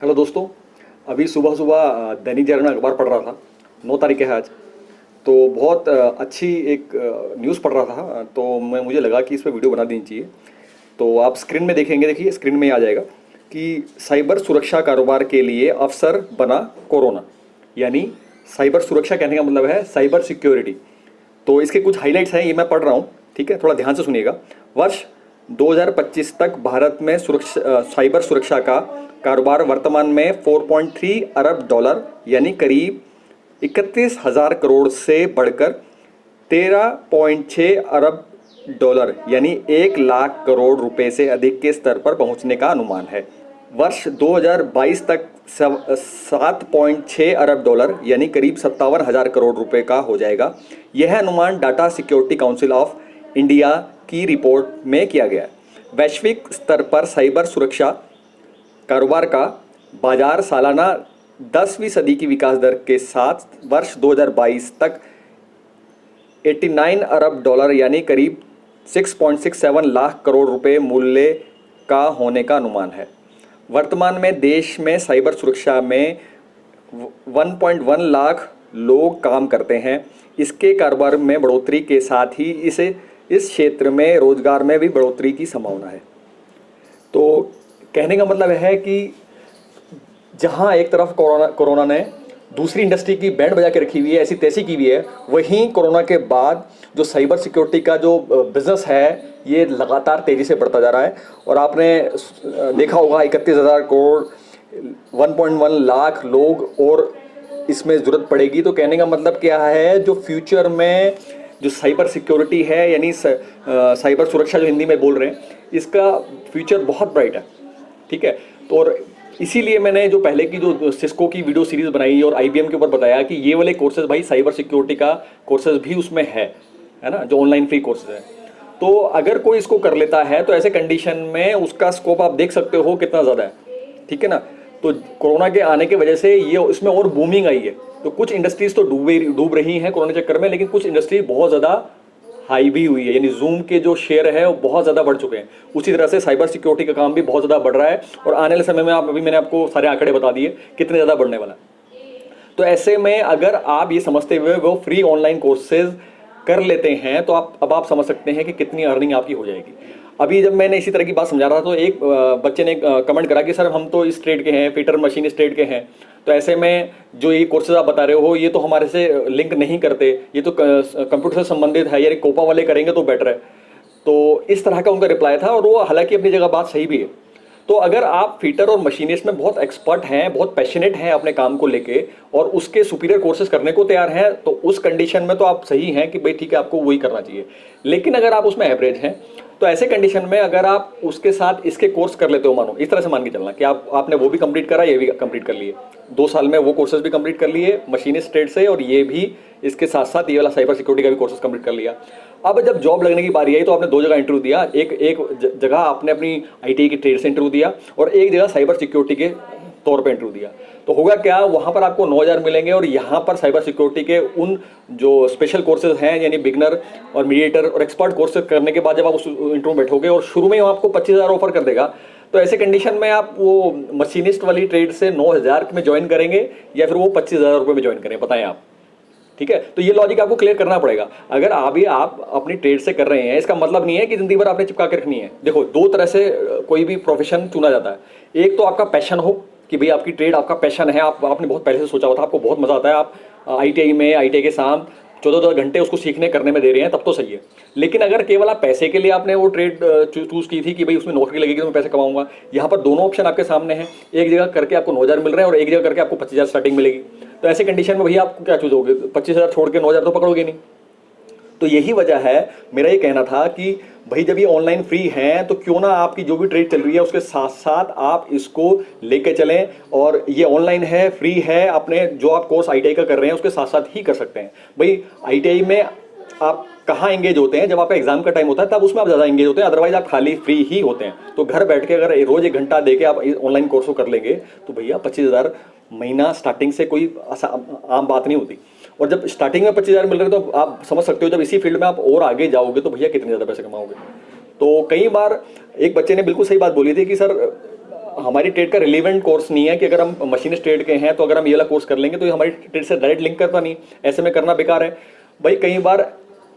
Hello दोस्तों। अभी सुबह सुबह दैनिक जागरण अखबार पढ़ रहा था। 9 तारीख है आज। तो बहुत अच्छी एक न्यूज़ पढ़ रहा था, तो मुझे लगा कि इस पर वीडियो बना देनी चाहिए। तो आप स्क्रीन में देखेंगे, देखिए स्क्रीन में ही आ जाएगा कि साइबर सुरक्षा कारोबार के लिए अवसर बना कोरोना। यानी साइबर सुरक्षा कहने का मतलब है साइबर सिक्योरिटी। तो इसके कुछ हाइलाइट्स हैं, ये मैं पढ़ रहा हूँ, ठीक है, थोड़ा ध्यान से सुनिएगा। वर्ष 2025 तक भारत में साइबर सुरक्षा का कारोबार वर्तमान में 4.3 अरब डॉलर यानी करीब 31,000 करोड़ से बढ़कर 13.6 अरब डॉलर यानी 1 लाख करोड़ रुपए से अधिक के स्तर पर पहुंचने का अनुमान है। वर्ष 2022 तक 7.6 अरब डॉलर यानी करीब 57,000 करोड़ रुपए का हो जाएगा। यह अनुमान data security council of India की रिपोर्ट में किया गया है। वैश्विक स्तर पर साइबर सुरक्षा कारोबार का बाजार सालाना 10वीं सदी की विकास दर के साथ वर्ष 2022 तक 89 अरब डॉलर यानी करीब 6.67 लाख करोड़ रुपए मूल्य का होने का अनुमान है। वर्तमान में देश में साइबर सुरक्षा में 1.1 लाख लोग काम करते हैं। इसके कारोबार में बढ़ोतरी के साथ ही इस क्षेत्र में रोजगार में भी बढ़ोतरी की संभावना है। तो कहने का मतलब है कि जहां एक तरफ कोरोना ने दूसरी इंडस्ट्री की बैंड बजा के रखी हुई है, ऐसी तैसी की हुई है, वहीं कोरोना के बाद जो साइबर सिक्योरिटी का जो बिजनेस है ये लगातार तेज़ी से बढ़ता जा रहा है। और आपने देखा होगा 31,000 करोड़ 1.1 लाख लोग और इसमें ज़रूरत पड़ेगी। तो कहने का मतलब क्या है, जो फ्यूचर में जो साइबर सिक्योरिटी है यानी साइबर सुरक्षा जो हिंदी में बोल रहे हैं, इसका फ्यूचर बहुत ब्राइट है, ठीक है। तो और इसीलिए मैंने जो पहले की जो सिस्को की वीडियो सीरीज़ बनाई और आईबीएम के ऊपर बताया कि ये वाले कोर्सेज भाई साइबर सिक्योरिटी का कोर्सेज भी उसमें है ना, जो ऑनलाइन फ्री कोर्सेज है। तो अगर कोई इसको कर लेता है तो ऐसे कंडीशन में उसका स्कोप आप देख सकते हो कितना ज़्यादा है, ठीक है ना। तो कोरोना के आने की वजह से ये इसमें और बूमिंग आई है। तो कुछ इंडस्ट्रीज तो डूब रही हैं कोरोना चक्कर में, लेकिन कुछ इंडस्ट्री बहुत ज़्यादा हाई भी हुई है, यानी जूम के जो शेयर है वो बहुत ज़्यादा बढ़ चुके हैं। उसी तरह से साइबर सिक्योरिटी का काम भी बहुत ज़्यादा बढ़ रहा है और आने वाले समय में अभी मैंने आपको सारे आंकड़े बता दिए कितने ज़्यादा बढ़ने वाला है। तो ऐसे में अगर आप ये समझते हुए वो फ्री ऑनलाइन कोर्सेज कर लेते हैं तो आप समझ सकते हैं कि कितनी अर्निंग आपकी हो जाएगी। अभी जब मैंने इसी तरह की बात समझा रहा था तो एक बच्चे ने कमेंट करा कि सर हम तो इस ट्रेड के हैं, फिटर मशीन इस ट्रेड के हैं, तो ऐसे में जो ये कोर्सेज आप बता रहे हो ये तो हमारे से लिंक नहीं करते, ये तो कंप्यूटर से संबंधित है, यानी कोपा वाले करेंगे तो बेटर है। तो इस तरह का उनका रिप्लाई था और वो हालांकि अपनी जगह बात सही भी है। तो अगर आप फिटर और मशीनिस्ट में बहुत एक्सपर्ट हैं, बहुत पैशनेट हैं अपने काम को लेके और उसके सुपीरियर कोर्सेज करने को तैयार हैं, तो उस कंडीशन में तो आप सही हैं कि भाई ठीक है आपको वही करना चाहिए। लेकिन अगर आप उसमें एवरेज हैं तो ऐसे कंडीशन में अगर आप उसके साथ इसके कोर्स कर लेते हो, मानो इस तरह से मान के चलना कि आपने वो भी कंप्लीट करा, ये भी कंप्लीट कर लिए, 2 साल में वो कोर्सेज भी कंप्लीट कर लिए मशीनिस्ट ट्रेड से और ये भी इसके साथ साथ ये वाला साइबर सिक्योरिटी का भी कोर्सेज कंप्लीट कर लिया। अब जब जॉब लगने की बारी आई तो आपने 2 जगह इंटरव्यू दिया। एक जगह आपने अपनी आईटीआई की ट्रेड से इंटरव्यू दिया और एक जगह साइबर सिक्योरिटी के तौर पे इंटरव्यू दिया। तो होगा क्या, वहाँ पर आपको 9,000 मिलेंगे और यहाँ पर साइबर सिक्योरिटी के उन जो स्पेशल कोर्सेज हैं यानी बिगनर और मीडिएटर और एक्सपर्ट कोर्सेज करने के बाद जब आप उस इंटरव्यू में बैठोगे और शुरू में आपको 25,000 ऑफर कर देगा, तो ऐसे कंडीशन में आप वो मशीनिस्ट वाली ट्रेड से 9,000 में ज्वाइन करेंगे या फिर वो 25,000 रुपये में ज्वाइन करें, बताएं आप, ठीक है। तो ये लॉजिक आपको क्लियर करना पड़ेगा। अगर अभी आप अपनी ट्रेड से कर रहे हैं, इसका मतलब नहीं है कि जिंदगी भर आपने चिपका के रखनी है। देखो 2 तरह से कोई भी प्रोफेशन चुना जाता है। एक तो आपका पैशन हो कि भाई आपकी ट्रेड आपका पैशन है, आपने बहुत पहले से सोचा हुआ था, आपको बहुत मजा आता है, आप आईटीआई के साथ 14 घंटे उसको सीखने करने में दे रहे हैं, तब तो सही है। लेकिन अगर केवल आप पैसे के लिए आपने वो ट्रेड चूज की थी कि भाई उसमें नौकरी लगेगी तो मैं पैसे कमाऊंगा, यहाँ पर दोनों ऑप्शन आपके सामने हैं। एक जगह करके आपको 9,000 मिल रहे हैं और एक जगह करके आपको 25,000 स्टार्टिंग मिलेगी। तो ऐसे कंडीशन में भैया आप क्या चूज होगे, 25,000 छोड़ के 9,000 तो पकड़ोगे नहीं। तो यही वजह है मेरा ये कहना था कि भाई जब ये ऑनलाइन फ्री हैं तो क्यों ना आपकी जो भी ट्रेड चल रही है उसके साथ साथ आप इसको लेके चलें। और ये ऑनलाइन है, फ्री है, अपने जो आप कोर्स आईटीआई का कर रहे हैं उसके साथ साथ ही कर सकते हैं। भाई आईटीआई में आप कहाँ एंगेज होते हैं, जब आपका एग्जाम का टाइम होता है तब उसमें आप ज़्यादा एंगेज होते हैं, अदरवाइज आप खाली फ्री ही होते हैं। तो घर बैठ के अगर रोज 1 घंटा दे के आप ऑनलाइन कोर्स को कर लेंगे तो भैया 25,000 महीना स्टार्टिंग से कोई आम बात नहीं होती। और जब स्टार्टिंग में 25,000 मिल रहे हैं तो आप समझ सकते हो जब इसी फील्ड में आप और आगे जाओगे तो भैया कितने ज़्यादा पैसे कमाओगे। तो कई बार एक बच्चे ने बिल्कुल सही बात बोली थी कि सर हमारी ट्रेड का रिलेवेंट कोर्स नहीं है कि अगर हम मशीनिस्ट ट्रेड के हैं तो अगर हम ये वाला कोर्स कर लेंगे तो ये हमारी ट्रेड से डायरेक्ट लिंक करता नहीं, ऐसे में करना बेकार है भाई। कई बार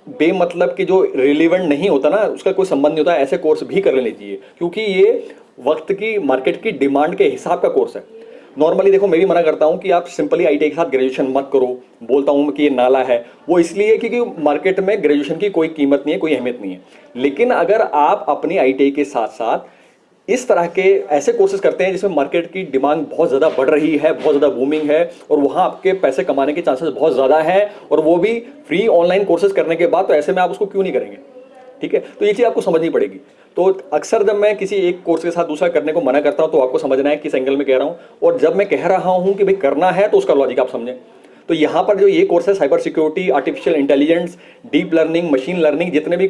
बेमतलब कि जो रिलेवेंट नहीं होता ना, उसका कोई संबंध नहीं होता, ऐसे कोर्स भी कर लेने चाहिए, क्योंकि ये वक्त की मार्केट की डिमांड के हिसाब का कोर्स है। नॉर्मली देखो, मैं भी मना करता हूं कि आप सिंपली आईटीआई के साथ ग्रेजुएशन मत करो, बोलता हूं कि ये नाला है, वो इसलिए क्योंकि मार्केट में ग्रेजुएशन की कोई कीमत नहीं है, कोई अहमियत नहीं है। लेकिन अगर आप अपनी आईटीआई के साथ साथ इस तरह के ऐसे कोर्सेज करते हैं जिसमें मार्केट की डिमांड बहुत ज़्यादा बढ़ रही है, बहुत ज़्यादा बूमिंग है, और वहाँ आपके पैसे कमाने के चांसेस बहुत ज़्यादा हैं, और वो भी फ्री ऑनलाइन कोर्सेज करने के बाद, तो ऐसे में आप उसको क्यों नहीं करेंगे? ठीक है, तो ये चीज़ आपको समझनी पड़ेगी। तो अक्सर जब मैं किसी एक कोर्स के साथ दूसरा करने को मना करता हूँ तो आपको समझना है किस एंगल में कह रहा हूँ, और जब मैं कह रहा हूँ कि भाई करना है तो उसका लॉजिक आप समझें। तो यहाँ पर जो ये कोर्स है, cyber security, artificial intelligence, deep learning, machine learning, जितने भी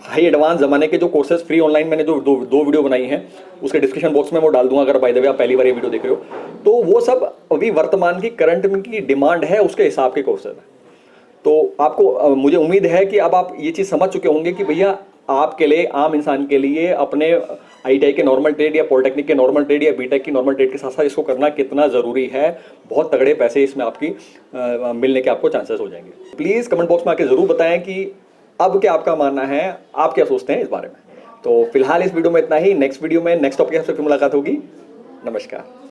हाई एडवांस ज़माने के जो कोर्सेज फ्री ऑनलाइन मैंने जो दो वीडियो बनाई हैं, उसके डिस्क्रिप्शन बॉक्स में वो डाल दूंगा, अगर बाय द वे आप पहली बार ये वीडियो देख रहे हो तो वो सब अभी वर्तमान की करंट में की डिमांड है उसके हिसाब के कोर्सेज हैं। तो आपको मुझे उम्मीद है कि अब आप ये चीज़ समझ चुके होंगे कि भैया आपके लिए, आम इंसान के लिए, अपने आईटीआई के नॉर्मल ट्रेड या पॉलिटेक्निक के नॉर्मल ट्रेड या बीटेक की नॉर्मल ट्रेड के साथ साथ इसको करना कितना ज़रूरी है। बहुत तगड़े पैसे इसमें आपकी मिलने के आपको चांसेस हो जाएंगे। प्लीज़ कमेंट बॉक्स में आके ज़रूर बताएं कि अब क्या आपका मानना है, आप क्या सोचते हैं इस बारे में। तो फिलहाल इस वीडियो में इतना ही। नेक्स्ट वीडियो में नेक्स्ट टॉपिक के साथ फिर मुलाकात होगी। नमस्कार।